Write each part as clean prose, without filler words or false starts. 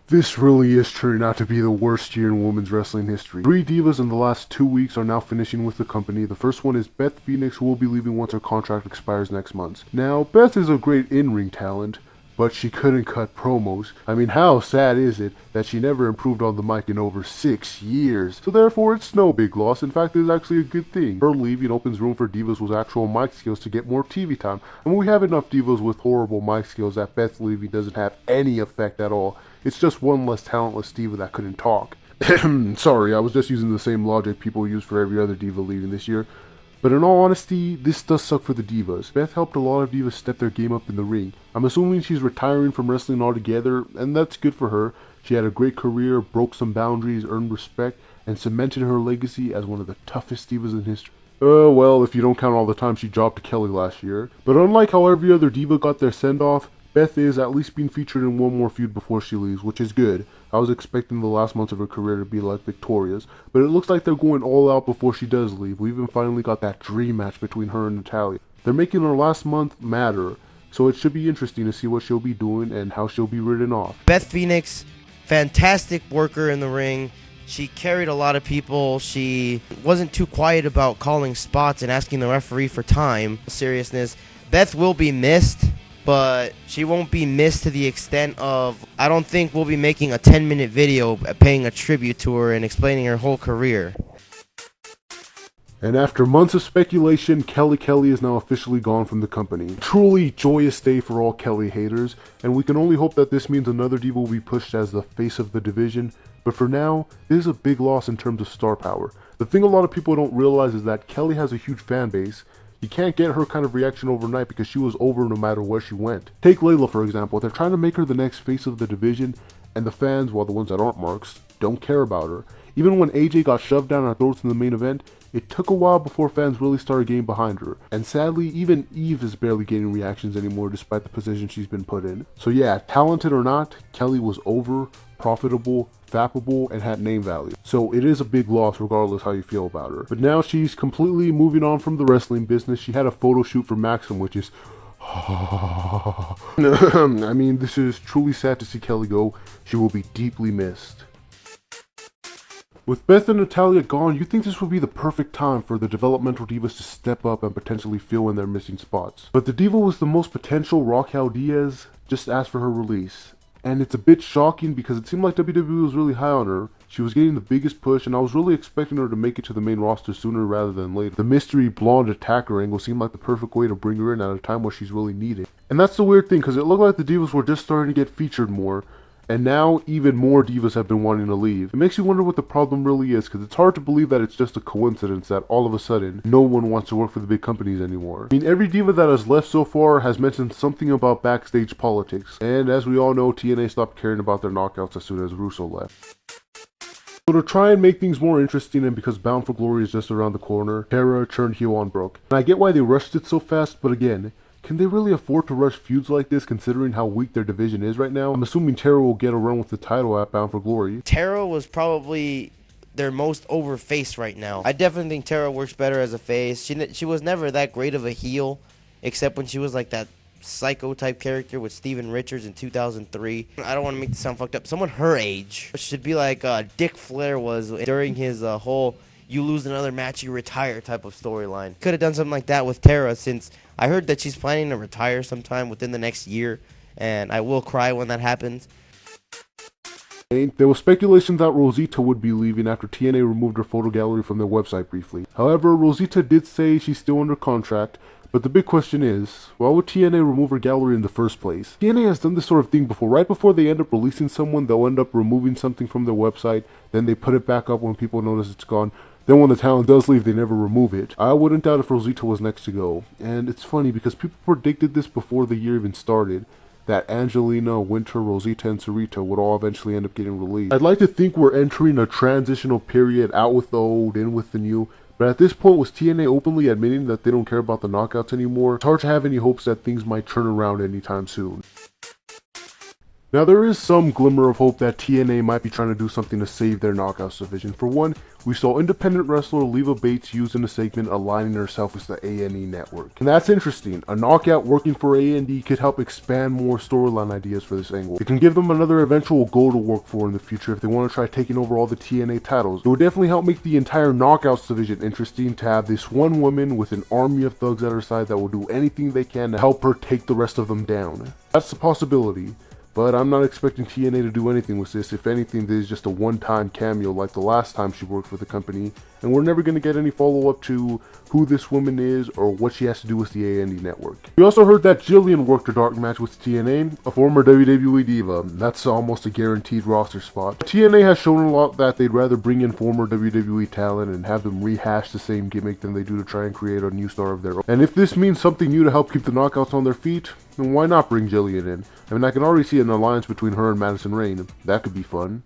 This really is turning out to be the worst year in women's wrestling history. 3 divas in the last 2 weeks are now finishing with the company. The first one is Beth Phoenix, who will be leaving once her contract expires next month. Now, Beth is a great in-ring talent, but she couldn't cut promos. I mean, how sad is it that she never improved on the mic in over 6 years? So therefore, it's no big loss. In fact, it's actually a good thing. Her leaving opens room for divas with actual mic skills to get more TV time. And we have enough divas with horrible mic skills that Beth leaving doesn't have any effect at all. It's just one less talentless diva that couldn't talk. Sorry, I was just using the same logic people use for every other diva leaving this year. But in all honesty, this does suck for the divas. Beth helped a lot of divas step their game up in the ring. I'm assuming she's retiring from wrestling altogether, and that's good for her. She had a great career, broke some boundaries, earned respect, and cemented her legacy as one of the toughest divas in history. Well, if you don't count all the time she dropped to Kelly last year. But unlike how every other diva got their send-off, Beth is at least being featured in one more feud before she leaves, which is good. I was expecting the last months of her career to be like Victoria's, but it looks like they're going all out before she does leave. We even finally got that dream match between her and Natalya. They're making her last month matter, so it should be interesting to see what she'll be doing and how she'll be written off. Beth Phoenix, fantastic worker in the ring. She carried a lot of people. She wasn't too quiet about calling spots and asking the referee for time. Seriousness, Beth will be missed, but she won't be missed to the extent of, I don't think we'll be making a 10-minute video paying a tribute to her and explaining her whole career. And after months of speculation, Kelly is now officially gone from the company. Truly joyous day for all Kelly haters, and we can only hope that this means another diva will be pushed as the face of the division. But for now, this is a big loss in terms of star power. The thing a lot of people don't realize is that Kelly has a huge fan base. You can't get her kind of reaction overnight because she was over no matter where she went. Take Layla for example. They're trying to make her the next face of the division, and the fans, well, the ones that aren't marks, don't care about her. Even when AJ got shoved down our throats in the main event, it took a while before fans really started getting behind her. And sadly, even Eve is barely getting reactions anymore despite the position she's been put in. So yeah, talented or not, Kelly was over, profitable, fappable, and had name value. So it is a big loss regardless how you feel about her. But now she's completely moving on from the wrestling business. She had a photo shoot for Maxim, which is I mean, this is truly sad to see Kelly go. She will be deeply missed. With Beth and Natalya gone, you'd think this would be the perfect time for the developmental divas to step up and potentially fill in their missing spots. But the diva with the most potential, Raquel Diaz, just asked for her release. And it's a bit shocking because it seemed like WWE was really high on her. She was getting the biggest push, and I was really expecting her to make it to the main roster sooner rather than later. The mystery blonde attacker angle seemed like the perfect way to bring her in at a time where she's really needed. And that's the weird thing, because it looked like the divas were just starting to get featured more, and now even more divas have been wanting to leave. It makes you wonder what the problem really is, because it's hard to believe that it's just a coincidence that all of a sudden no one wants to work for the big companies anymore. I mean, every diva that has left so far has mentioned something about backstage politics, and as we all know, TNA stopped caring about their knockouts as soon as Russo left. So to try and make things more interesting, and because Bound for Glory is just around the corner, Tara turned heel on Brooke. And I get why they rushed it so fast, but again, can they really afford to rush feuds like this considering how weak their division is right now? I'm assuming Tara will get a run with the title at Bound for Glory. Tara was probably their most over face right now. I definitely think Tara works better as a face. She was never that great of a heel, except when she was like that psycho type character with Steven Richards in 2003. I don't want to make this sound fucked up. Someone her age should be like Dick Flair was during his whole you lose another match, you retire type of storyline. Could have done something like that with Tara, since I heard that she's planning to retire sometime within the next year, and I will cry when that happens. There was speculation that Rosita would be leaving after TNA removed her photo gallery from their website briefly. However, Rosita did say she's still under contract, but the big question is, why would TNA remove her gallery in the first place? TNA has done this sort of thing before. Right before they end up releasing someone, they'll end up removing something from their website, then they put it back up when people notice it's gone. Then when the talent does leave, they never remove it. I wouldn't doubt if Rosita was next to go. And it's funny because people predicted this before the year even started, that Angelina, Winter, Rosita, and Sarita would all eventually end up getting released. I'd like to think we're entering a transitional period, out with the old, in with the new. But at this point, with TNA openly admitting that they don't care about the knockouts anymore, it's hard to have any hopes that things might turn around anytime soon. Now there is some glimmer of hope that TNA might be trying to do something to save their Knockouts division. For one, we saw independent wrestler Leva Bates used in a segment aligning herself with the A&E network. And that's interesting. A knockout working for A&E could help expand more storyline ideas for this angle. It can give them another eventual goal to work for in the future if they want to try taking over all the TNA titles. It would definitely help make the entire Knockouts division interesting to have this one woman with an army of thugs at her side that will do anything they can to help her take the rest of them down. That's a possibility. But I'm not expecting TNA to do anything with this. If anything, this is just a one-time cameo like the last time she worked for the company, and we're never going to get any follow-up to who this woman is or what she has to do with the A&E network. We also heard that Jillian worked a dark match with TNA, a former WWE diva. That's almost a guaranteed roster spot. TNA has shown a lot that they'd rather bring in former WWE talent and have them rehash the same gimmick than they do to try and create a new star of their own. And if this means something new to help keep the Knockouts on their feet, then why not bring Jillian in? I mean, I can already see an alliance between her and Madison Rayne. That could be fun.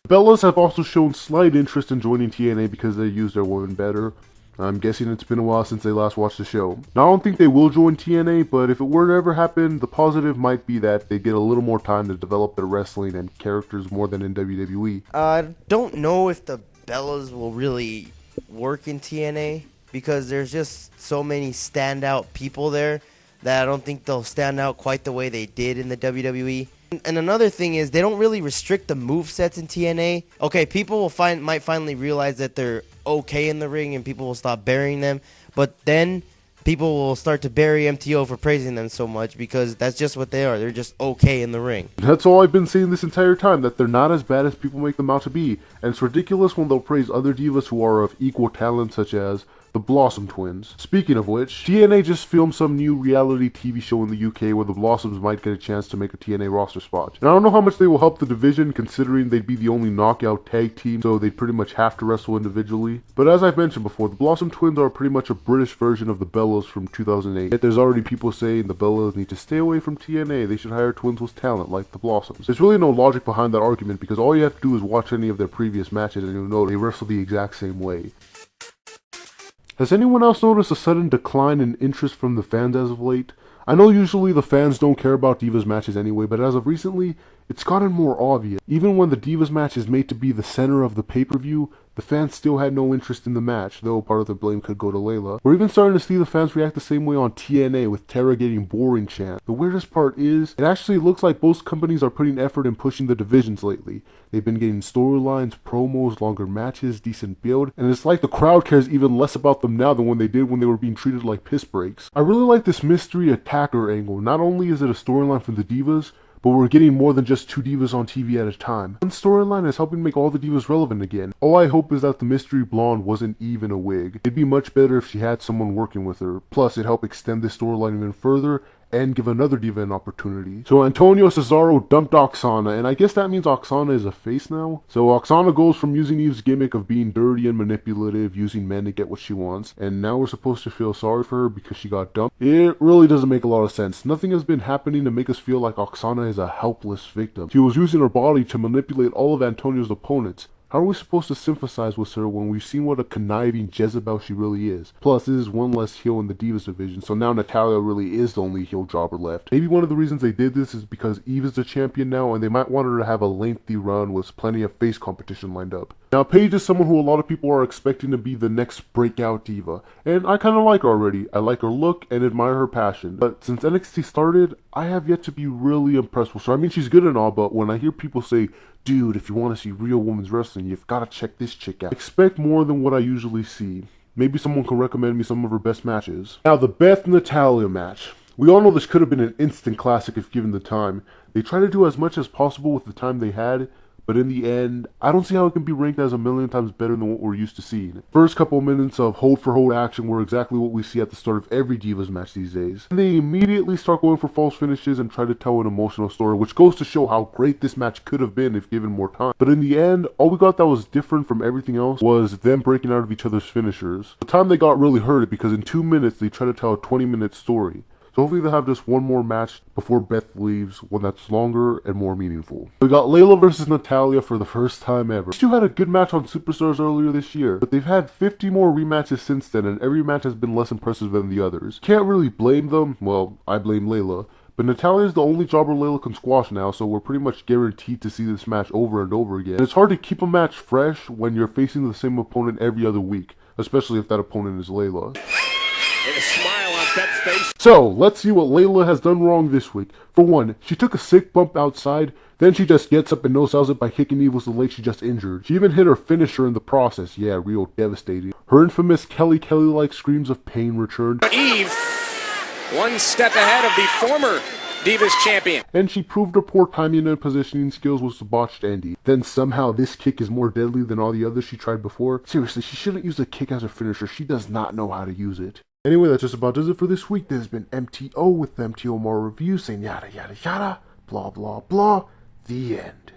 Bellas have also shown slight interest in joining TNA because they use their women better. I'm guessing it's been a while since they last watched the show. Now, I don't think they will join TNA, but if it were to ever happen, the positive might be that they get a little more time to develop their wrestling and characters more than in WWE. I don't know if the Bellas will really work in TNA because there's just so many standout people there that I don't think they'll stand out quite the way they did in the WWE. And another thing is they don't really restrict the movesets in TNA. Okay, people will might finally realize that they're okay in the ring and people will stop burying them, but then people will start to bury MTO for praising them so much because that's just what they are. They're just okay in the ring. That's all I've been saying this entire time, that they're not as bad as people make them out to be. And it's ridiculous when they'll praise other divas who are of equal talent, such as the Blossom Twins. Speaking of which, TNA just filmed some new reality TV show in the UK where the Blossoms might get a chance to make a TNA roster spot. And I don't know how much they will help the division considering they'd be the only knockout tag team, so they'd pretty much have to wrestle individually. But as I've mentioned before, the Blossom Twins are pretty much a British version of the Bellas from 2008. Yet there's already people saying the Bellas need to stay away from TNA, they should hire twins with talent like the Blossoms. There's really no logic behind that argument because all you have to do is watch any of their previous matches and you'll know they wrestle the exact same way. Has anyone else noticed a sudden decline in interest from the fans as of late? I know usually the fans don't care about Divas matches anyway, but as of recently, it's gotten more obvious. Even when the Divas match is made to be the center of the pay-per-view, the fans still had no interest in the match, though part of the blame could go to Layla. We're even starting to see the fans react the same way on TNA, with Tara getting boring chants. The weirdest part is, it actually looks like both companies are putting effort in pushing the divisions lately. They've been getting storylines, promos, longer matches, decent build, and it's like the crowd cares even less about them now than when they did when they were being treated like piss breaks. I really like this mystery attacker angle. Not only is it a storyline for the Divas, but we're getting more than just two divas on TV at a time. One storyline is helping make all the divas relevant again. All I hope is that the mystery blonde wasn't even a wig. It'd be much better if she had someone working with her. Plus, it'd help extend this storyline even further and give another diva an opportunity. So Antonio Cesaro dumped Aksana, and I guess that means Aksana is a face now? So Aksana goes from using Eve's gimmick of being dirty and manipulative, using men to get what she wants, and now we're supposed to feel sorry for her because she got dumped? It really doesn't make a lot of sense. Nothing has been happening to make us feel like Aksana is a helpless victim. She was using her body to manipulate all of Antonio's opponents. How are we supposed to sympathize with her when we've seen what a conniving Jezebel she really is? Plus, this is one less heel in the Divas division, so now Natalya really is the only heel jobber left. Maybe one of the reasons they did this is because Eve is the champion now, and they might want her to have a lengthy run with plenty of face competition lined up. Now, Paige is someone who a lot of people are expecting to be the next breakout diva, and I kind of like her already. I like her look and admire her passion, but since NXT started, I have yet to be really impressed with her. I mean, she's good and all, but when I hear people say, dude, if you want to see real women's wrestling, you've got to check this chick out, I expect more than what I usually see. Maybe someone can recommend me some of her best matches. Now, the Beth Natalya match. We all know this could have been an instant classic if given the time. They tried to do as much as possible with the time they had, but in the end, I don't see how it can be ranked as a million times better than what we're used to seeing. First couple of minutes of hold-for-hold action were exactly what we see at the start of every Divas match these days. And they immediately start going for false finishes and try to tell an emotional story, which goes to show how great this match could have been if given more time. But in the end, all we got that was different from everything else was them breaking out of each other's finishers. The time they got really hurt it because in 2 minutes they tried to tell a 20-minute story. So hopefully they'll have just one more match before Beth leaves, one that's longer and more meaningful. We got Layla versus Natalya for the first time ever. These two had a good match on Superstars earlier this year, but they've had 50 more rematches since then, and every match has been less impressive than the others. Can't really blame them, well, I blame Layla, But Natalya is the only jobber Layla can squash now, so we're pretty much guaranteed to see this match over and over again. And it's hard to keep a match fresh when you're facing the same opponent every other week, especially if that opponent is Layla. With a smile on Beth's face. So, let's see what Layla has done wrong this week. For one, she took a sick bump outside, then she just gets up and no-sells it by kicking Evil's the leg she just injured. She even hit her finisher in the process. Yeah, real devastating. Her infamous Kelly-like screams of pain returned. Eve, one step ahead of the former Divas champion. And she proved her poor timing and positioning skills with the botched Andy. Then somehow this kick is more deadly than all the others she tried before. Seriously, she shouldn't use a kick as a finisher. She does not know how to use it. Anyway, that just about does it for this week. This has been MTO with MT Omar Review saying yada yada yada, blah blah blah, the end.